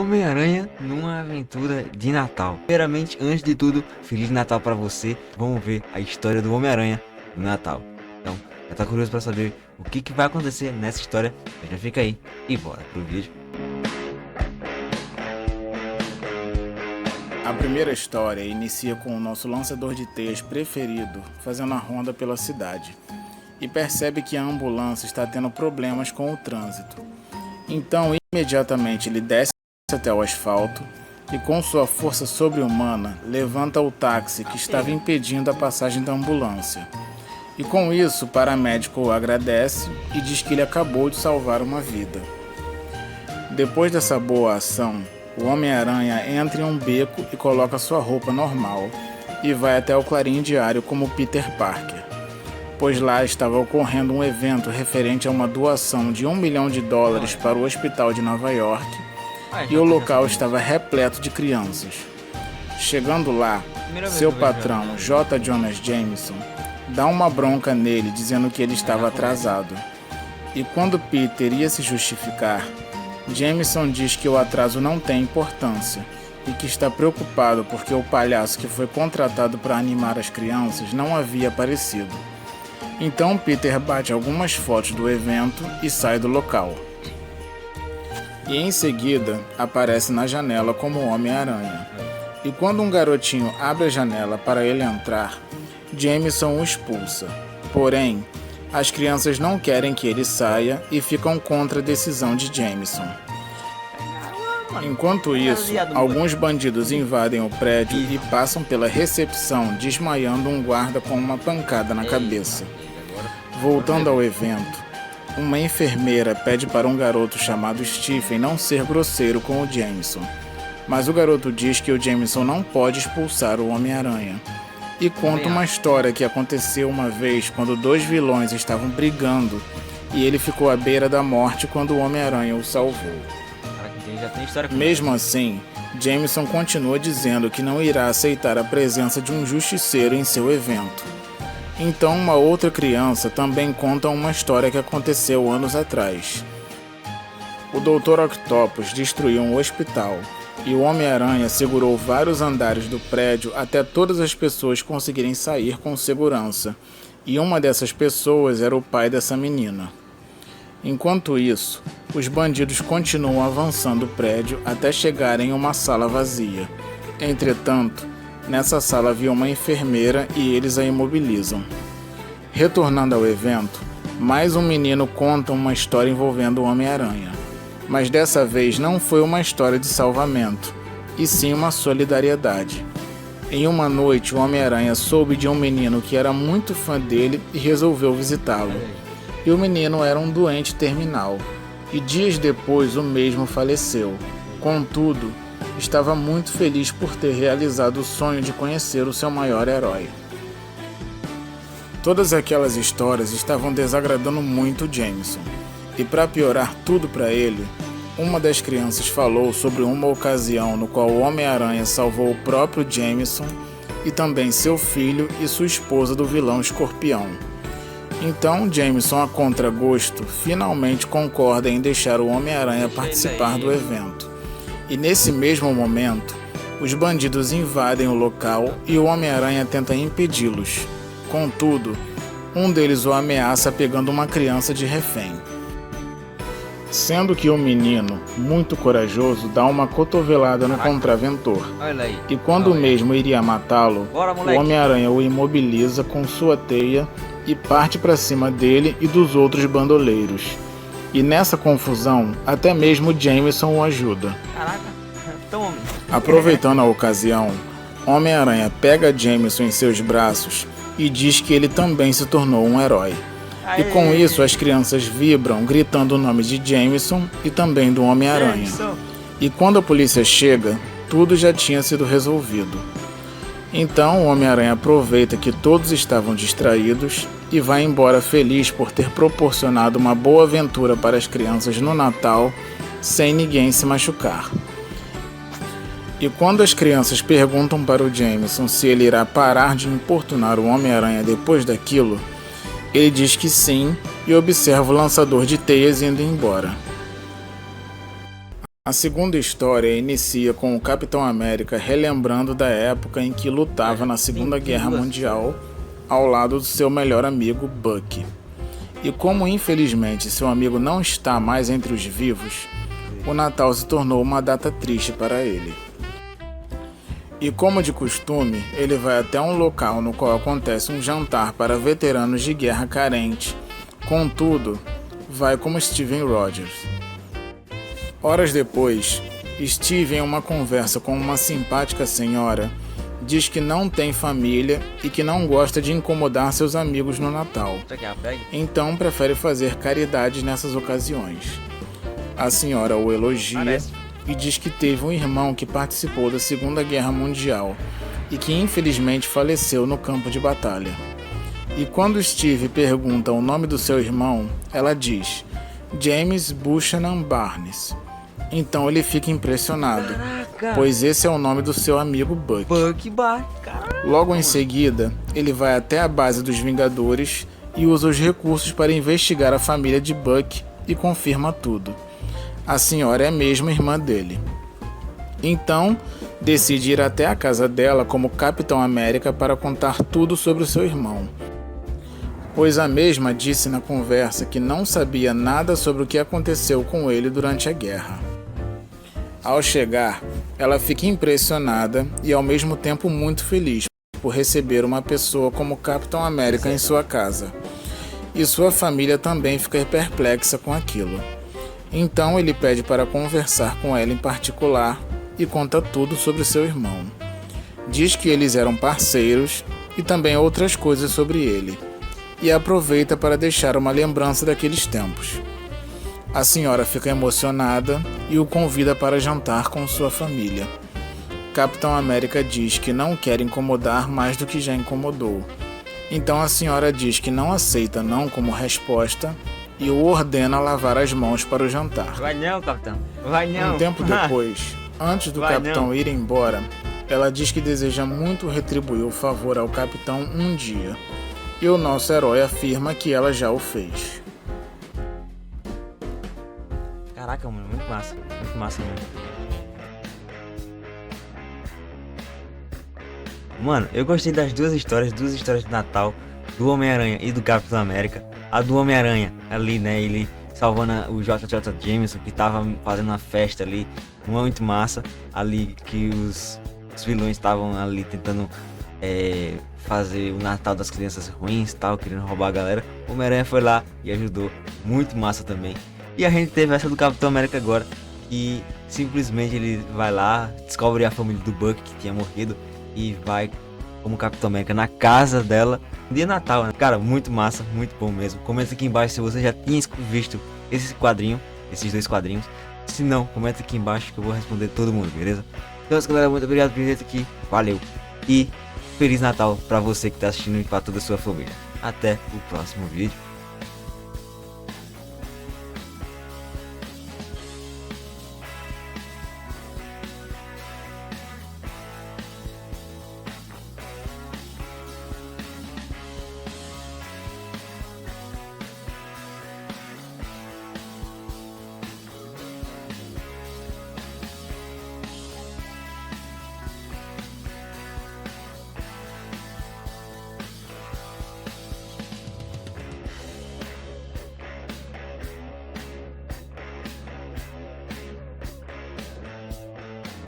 Homem-Aranha numa aventura de Natal. Primeiramente, antes de tudo, Feliz Natal pra você. Vamos ver a história do Homem-Aranha no Natal. Então, já tá curioso pra saber o que vai acontecer nessa história? Já fica aí e bora pro vídeo. A primeira história inicia com o nosso lançador de teias preferido fazendo a ronda pela cidade e percebe que a ambulância está tendo problemas com o trânsito. Então, imediatamente ele desce até o asfalto e, com sua força sobre-humana, levanta o táxi que estava impedindo a passagem da ambulância. E com isso, o paramédico o agradece e diz que ele acabou de salvar uma vida. Depois dessa boa ação, o Homem-Aranha entra em um beco e coloca sua roupa normal e vai até o Clarim Diário como Peter Parker, pois lá estava ocorrendo um evento referente a uma doação de $1 milhão para o hospital de Nova York e o local estava repleto de crianças. Chegando lá, seu patrão, J. Jonah Jameson, dá uma bronca nele dizendo que ele estava atrasado. E quando Peter ia se justificar, Jameson diz que o atraso não tem importância e que está preocupado porque o palhaço que foi contratado para animar as crianças não havia aparecido. Então Peter bate algumas fotos do evento e sai do local. E em seguida aparece na janela como Homem-Aranha. E quando um garotinho abre a janela para ele entrar, Jameson o expulsa. Porém, as crianças não querem que ele saia e ficam contra a decisão de Jameson. Enquanto isso, alguns bandidos invadem o prédio e passam pela recepção, desmaiando um guarda com uma pancada na cabeça. Voltando ao evento, uma enfermeira pede para um garoto chamado Stephen não ser grosseiro com o Jameson, mas o garoto diz que o Jameson não pode expulsar o Homem-Aranha e conta uma história que aconteceu uma vez quando dois vilões estavam brigando e ele ficou à beira da morte quando o Homem-Aranha o salvou. Mesmo assim, Jameson continua dizendo que não irá aceitar a presença de um justiceiro em seu evento. Então uma outra criança também conta uma história que aconteceu anos atrás. O Dr. Octopus destruiu um hospital e o Homem-Aranha segurou vários andares do prédio até todas as pessoas conseguirem sair com segurança, e uma dessas pessoas era o pai dessa menina. Enquanto isso, os bandidos continuam avançando o prédio até chegarem em uma sala vazia. Entretanto, nessa sala havia uma enfermeira e eles a imobilizam. Retornando ao evento, mais um menino conta uma história envolvendo o Homem-Aranha. Mas dessa vez não foi uma história de salvamento, e sim uma solidariedade. Em uma noite, o Homem-Aranha soube de um menino que era muito fã dele e resolveu visitá-lo. E o menino era um doente terminal, e dias depois o mesmo faleceu. Contudo, estava muito feliz por ter realizado o sonho de conhecer o seu maior herói. Todas aquelas histórias estavam desagradando muito Jameson, e para piorar tudo para ele, uma das crianças falou sobre uma ocasião no qual o Homem-Aranha salvou o próprio Jameson e também seu filho e sua esposa do vilão Escorpião. Então Jameson, a contragosto, finalmente concorda em deixar o Homem-Aranha participar do evento. E nesse mesmo momento, os bandidos invadem o local e o Homem-Aranha tenta impedi-los. Contudo, um deles o ameaça pegando uma criança de refém. Sendo que o menino, muito corajoso, dá uma cotovelada no contraventor. E quando o mesmo iria matá-lo, o Homem-Aranha o imobiliza com sua teia e parte para cima dele e dos outros bandoleiros. E nessa confusão, até mesmo Jameson o ajuda. Aproveitando a ocasião, Homem-Aranha pega Jameson em seus braços e diz que ele também se tornou um herói. E com isso as crianças vibram, gritando o nome de Jameson e também do Homem-Aranha. E quando a polícia chega, tudo já tinha sido resolvido. Então o Homem-Aranha aproveita que todos estavam distraídos e vai embora feliz por ter proporcionado uma boa aventura para as crianças no Natal, sem ninguém se machucar. E quando as crianças perguntam para o Jameson se ele irá parar de importunar o Homem-Aranha depois daquilo, ele diz que sim e observa o lançador de teias indo embora. A segunda história inicia com o Capitão América relembrando da época em que lutava na Segunda Guerra Mundial ao lado do seu melhor amigo Bucky. E como infelizmente seu amigo não está mais entre os vivos, o Natal se tornou uma data triste para ele. E como de costume, ele vai até um local no qual acontece um jantar para veteranos de guerra carentes. Contudo, vai como Steven Rogers. Horas depois, Steve, em uma conversa com uma simpática senhora, diz que não tem família e que não gosta de incomodar seus amigos no Natal. Então prefere fazer caridade nessas ocasiões. A senhora o elogia e diz que teve um irmão que participou da Segunda Guerra Mundial e que infelizmente faleceu no campo de batalha. E quando Steve pergunta o nome do seu irmão, ela diz James Buchanan Barnes. Então ele fica impressionado, pois esse é o nome do seu amigo Bucky. Logo em seguida, ele vai até a base dos Vingadores e usa os recursos para investigar a família de Bucky e confirma tudo. A senhora é mesmo irmã dele. Então, decide ir até a casa dela como Capitão América para contar tudo sobre o seu irmão, pois a mesma disse na conversa que não sabia nada sobre o que aconteceu com ele durante a guerra. Ao chegar, ela fica impressionada e ao mesmo tempo muito feliz por receber uma pessoa como Capitão América em sua casa. E sua família também fica perplexa com aquilo. Então ele pede para conversar com ela em particular e conta tudo sobre seu irmão. Diz que eles eram parceiros e também outras coisas sobre ele, e aproveita para deixar uma lembrança daqueles tempos. A senhora fica emocionada e o convida para jantar com sua família. Capitão América diz que não quer incomodar mais do que já incomodou. Então a senhora diz que não aceita não como resposta e o ordena lavar as mãos para o jantar. Vai não, capitão. Vai não. Um tempo depois, antes do capitão ir embora, ela diz que deseja muito retribuir o favor ao capitão um dia. E o nosso herói afirma que ela já o fez. Caraca, mano, muito massa mesmo. Mano, eu gostei das duas histórias de Natal, do Homem-Aranha e do Capitão América. A do Homem-Aranha, ali, né, ele salvando o JJ Jameson, que tava fazendo uma festa ali, muito massa, ali que os vilões estavam ali tentando fazer o Natal das crianças ruins, tal, querendo roubar a galera. O Homem-Aranha foi lá e ajudou, muito massa também. E a gente teve essa do Capitão América agora, que simplesmente ele vai lá, descobre a família do Bucky que tinha morrido e vai como Capitão América na casa dela, dia Natal, né? Cara, muito massa, muito bom mesmo. Comenta aqui embaixo se você já tinha visto esses dois quadrinhos. Se não, comenta aqui embaixo que eu vou responder todo mundo, beleza? Então, galera, muito obrigado por vir aqui, valeu e Feliz Natal pra você que tá assistindo e pra toda a sua família. Até o próximo vídeo.